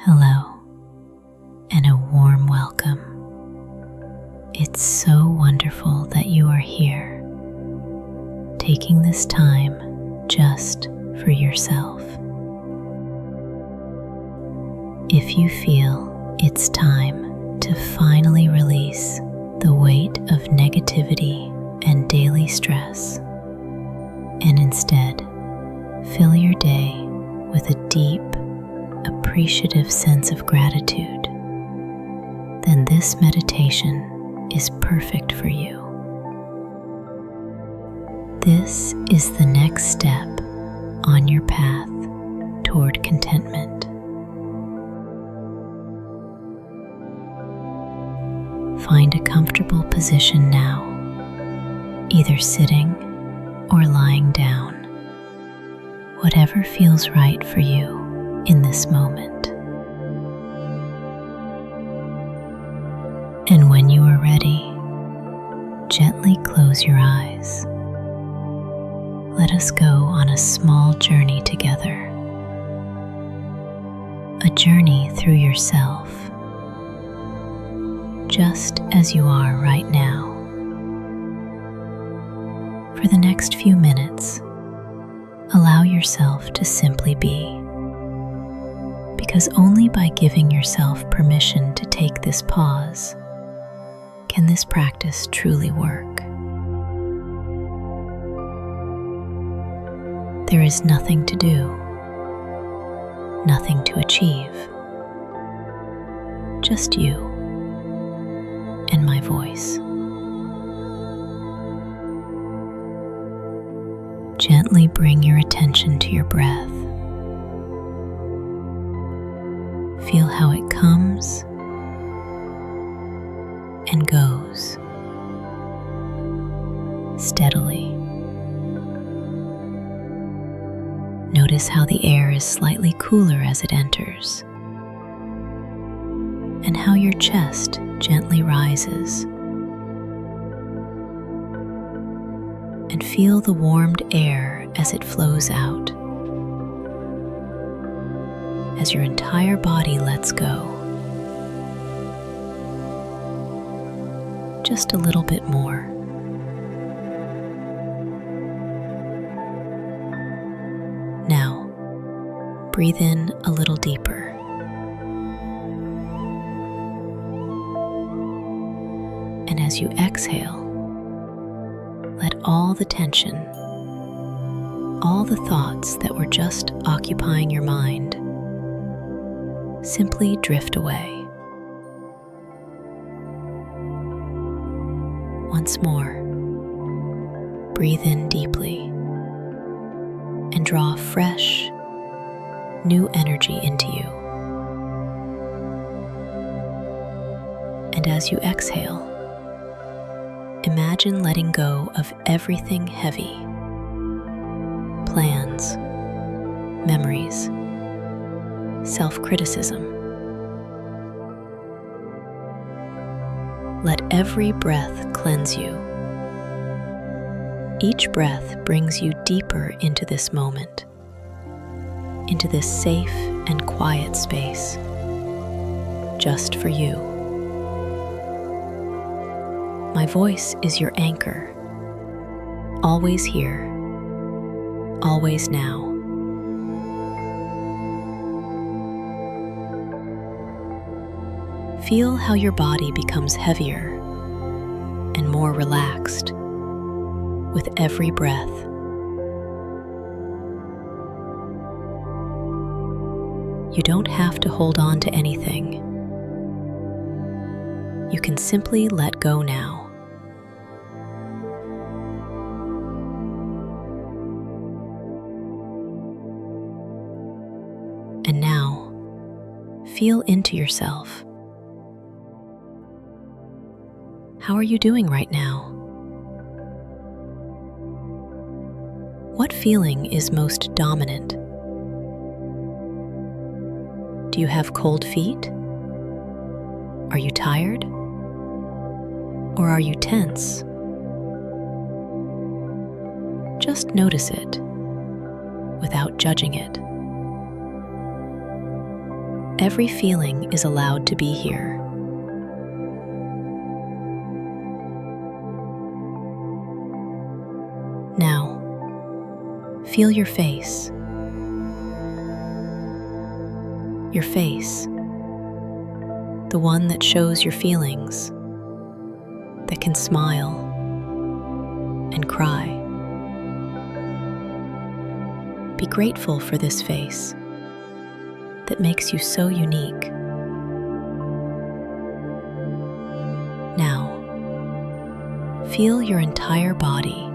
Hello, and a warm welcome. It's so wonderful that you are here, taking this time just for yourself. If you feel it's time to finally release the weight of negativity and daily stress, and instead fill your day with a deep, appreciative sense of gratitude, then this meditation is perfect for you. This is the next step on your path toward contentment. Find a comfortable position now, either sitting or lying down, whatever feels right for you in this moment. And when you are ready, gently close your eyes. Let us go on a small journey together. A journey through yourself, just as you are right now. For the next few minutes, allow yourself to simply be. Because only by giving yourself permission to take this pause can this practice truly work. There is nothing to do, nothing to achieve, just you and my voice. Gently bring your attention to your breath. Feel how it comes and goes steadily. Notice how the air is slightly cooler as it enters, and how your chest gently rises. And feel the warmed air as it flows out, as your entire body lets go. Just a little bit more. Now, breathe in a little deeper. And as you exhale, let all the tension, all the thoughts that were just occupying your mind, simply drift away. Once more, breathe in deeply and draw fresh, new energy into you. And as you exhale, imagine letting go of everything heavy: plans, memories, self-criticism. Let every breath cleanse you. Each breath brings you deeper into this moment, into this safe and quiet space, just for you. My voice is your anchor, always here, always now. Feel how your body becomes heavier and more relaxed with every breath. You don't have to hold on to anything. You can simply let go now. And now, feel into yourself. How are you doing right now? What feeling is most dominant? Do you have cold feet? Are you tired? Or are you tense? Just notice it without judging it. Every feeling is allowed to be here. Now, feel your face. Your face, the one that shows your feelings, that can smile and cry. Be grateful for this face that makes you so unique. Now, feel your entire body,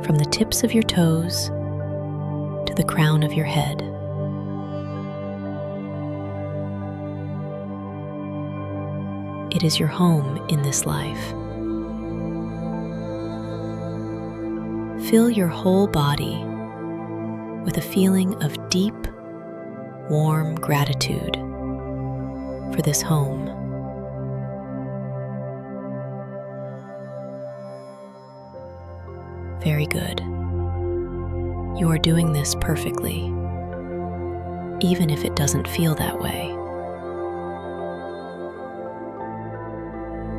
from the tips of your toes to the crown of your head. It is your home in this life. Fill your whole body with a feeling of deep, warm gratitude for this home. Very good. You are doing this perfectly, even if it doesn't feel that way.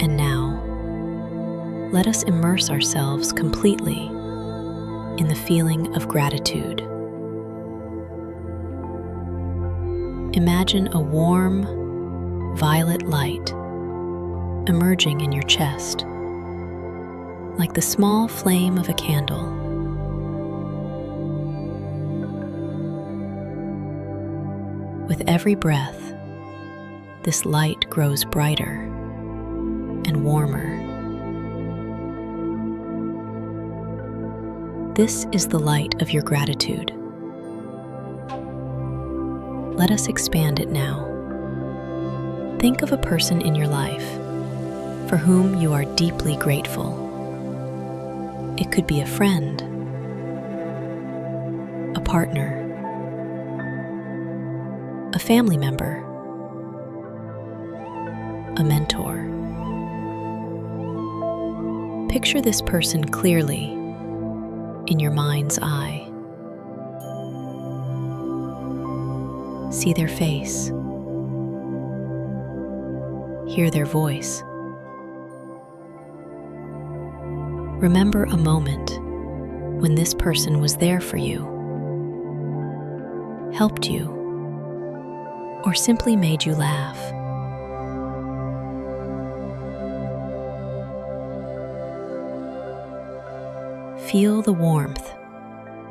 And now, let us immerse ourselves completely in the feeling of gratitude. Imagine a warm, violet light emerging in your chest, like the small flame of a candle. With every breath, this light grows brighter and warmer. This is the light of your gratitude. Let us expand it now. Think of a person in your life for whom you are deeply grateful. It could be a friend, a partner, a family member, a mentor. Picture this person clearly in your mind's eye. See their face. Hear their voice. Remember a moment when this person was there for you, helped you, or simply made you laugh. Feel the warmth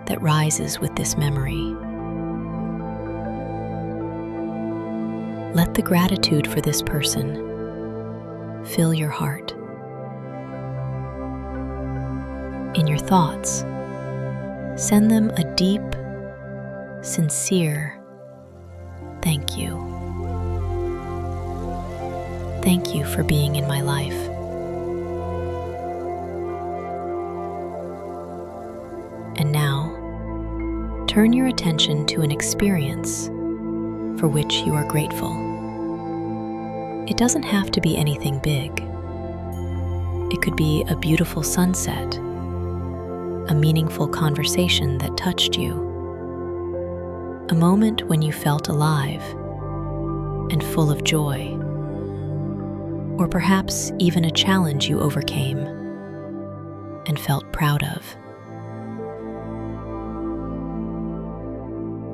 that rises with this memory. Let the gratitude for this person fill your heart. In your thoughts, send them a deep, sincere thank you. Thank you for being in my life. And now, turn your attention to an experience for which you are grateful. It doesn't have to be anything big. It could be a beautiful sunset, a meaningful conversation that touched you, a moment when you felt alive and full of joy, or perhaps even a challenge you overcame and felt proud of.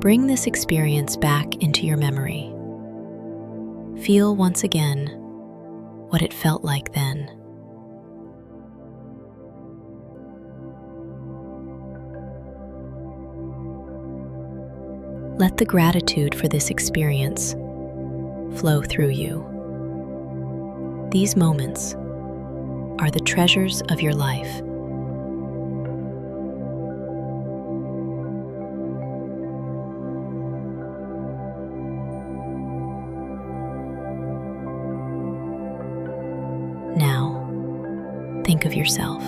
Bring this experience back into your memory. Feel once again what it felt like then. Let the gratitude for this experience flow through you. These moments are the treasures of your life. Now, think of yourself.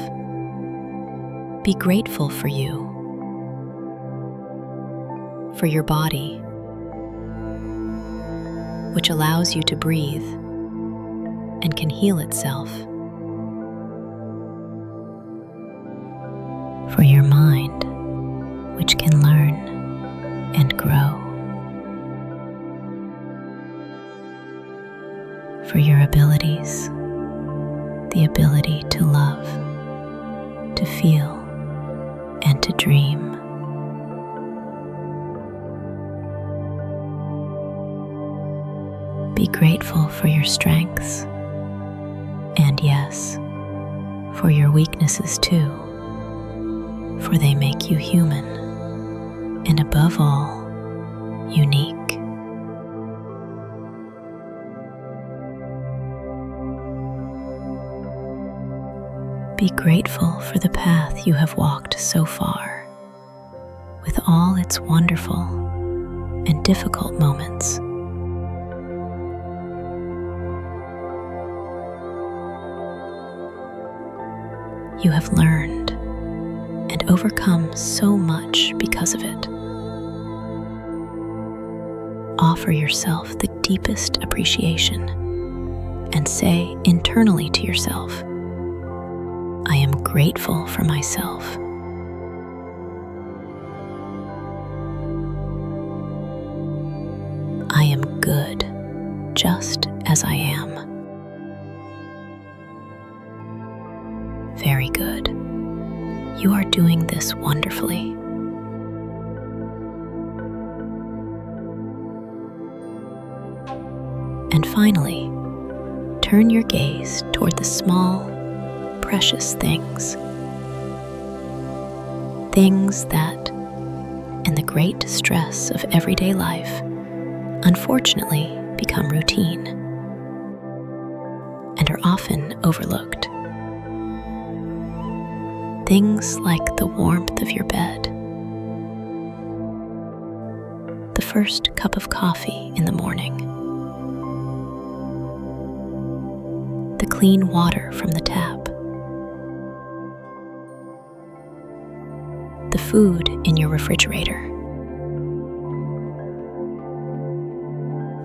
Be grateful for you, for your body, which allows you to breathe and can heal itself, for your mind, which can learn and grow, for your abilities, the ability to love, to feel, and to dream. Be grateful for your strengths, and yes, for your weaknesses too, for they make you human, and above all, unique. Be grateful for the path you have walked so far, with all its wonderful and difficult moments. You have learned and overcome so much because of it. Offer yourself the deepest appreciation and say internally to yourself, I am grateful for myself. I am good just as I am. Very good. You are doing this wonderfully. And finally, turn your gaze toward the small, precious things. Things that, in the great stress of everyday life, unfortunately become routine and are often overlooked. Things like the warmth of your bed, the first cup of coffee in the morning, the clean water from the tap, the food in your refrigerator,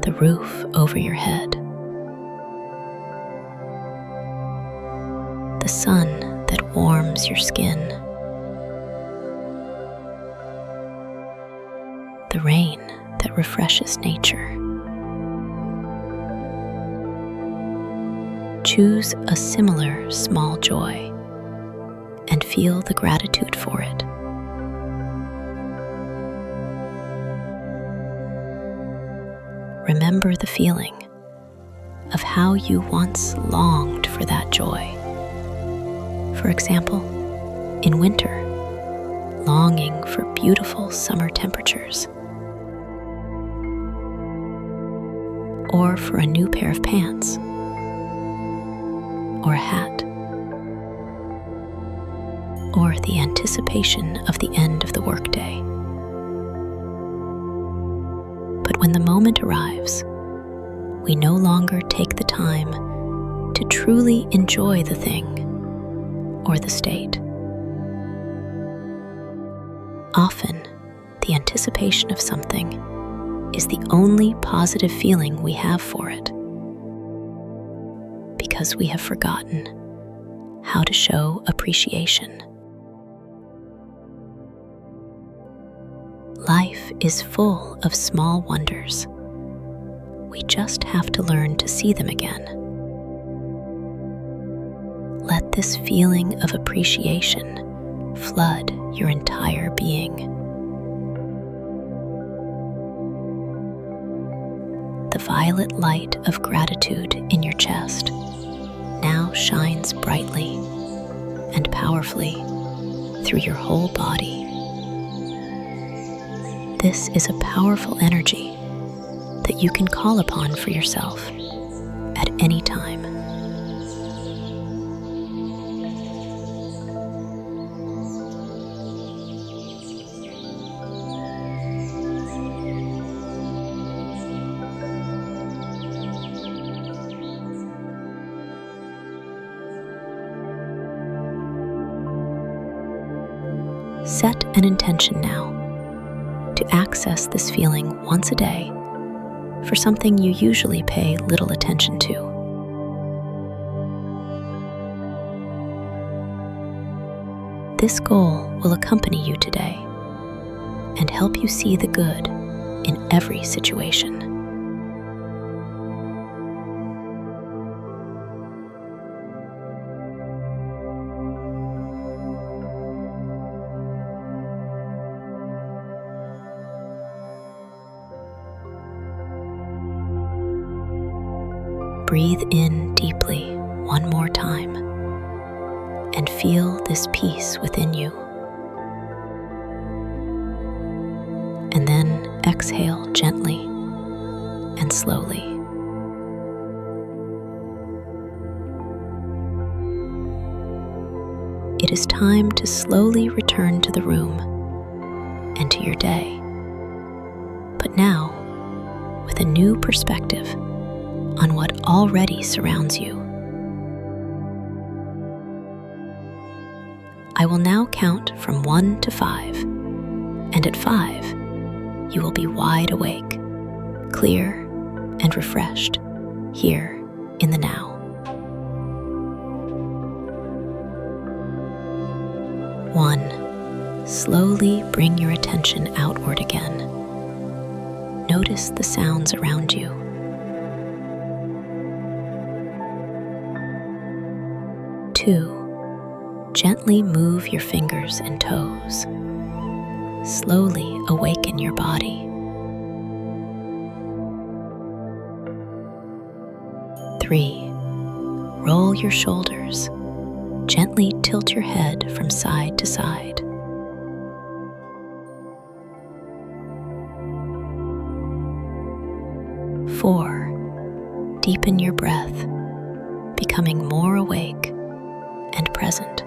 the roof over your head, the sun that warms your skin, the rain that refreshes nature. Choose a similar small joy and feel the gratitude for it. Remember the feeling of how you once longed for that joy. For example, in winter, longing for beautiful summer temperatures, or for a new pair of pants, or a hat, or the anticipation of the end of the workday. But when the moment arrives, we no longer take the time to truly enjoy the thing or the state. Often, the anticipation of something is the only positive feeling we have for it, because we have forgotten how to show appreciation. Life is full of small wonders. We just have to learn to see them again. Let this feeling of appreciation flood your entire being. The violet light of gratitude in your chest now shines brightly and powerfully through your whole body. This is a powerful energy that you can call upon for yourself at any time. Set an intention now to access this feeling once a day for something you usually pay little attention to. This goal will accompany you today and help you see the good in every situation. Breathe in deeply one more time and feel this peace within you. And then exhale gently and slowly. It is time to slowly return to the room and to your day, but now with a new perspective on what already surrounds you. I will now count from 1 to 5, and at 5, you will be wide awake, clear, and refreshed here in the now. 1. Slowly bring your attention outward again. Notice the sounds around you. 2. Gently move your fingers and toes. Slowly awaken your body. 3. Roll your shoulders. Gently tilt your head from side to side. 4. Deepen your breath, becoming more awake and present.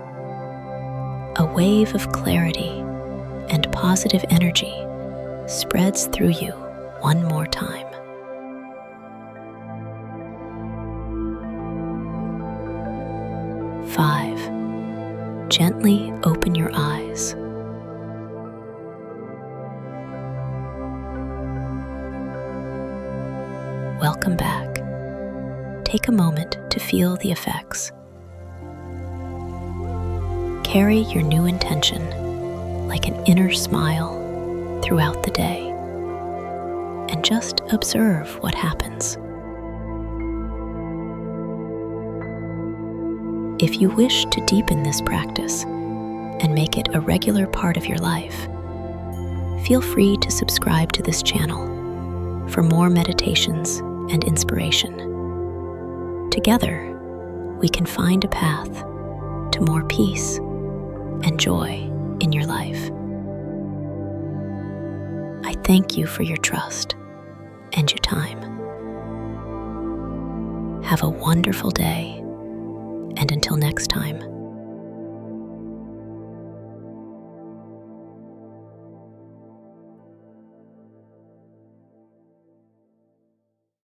A wave of clarity and positive energy spreads through you one more time. 5. Gently open your eyes. Welcome back. Take a moment to feel the effects. Carry your new intention like an inner smile throughout the day, and just observe what happens. If you wish to deepen this practice and make it a regular part of your life, feel free to subscribe to this channel for more meditations and inspiration. Together, we can find a path to more peace and joy in your life. I thank you for your trust and your time. Have a wonderful day, and until next time.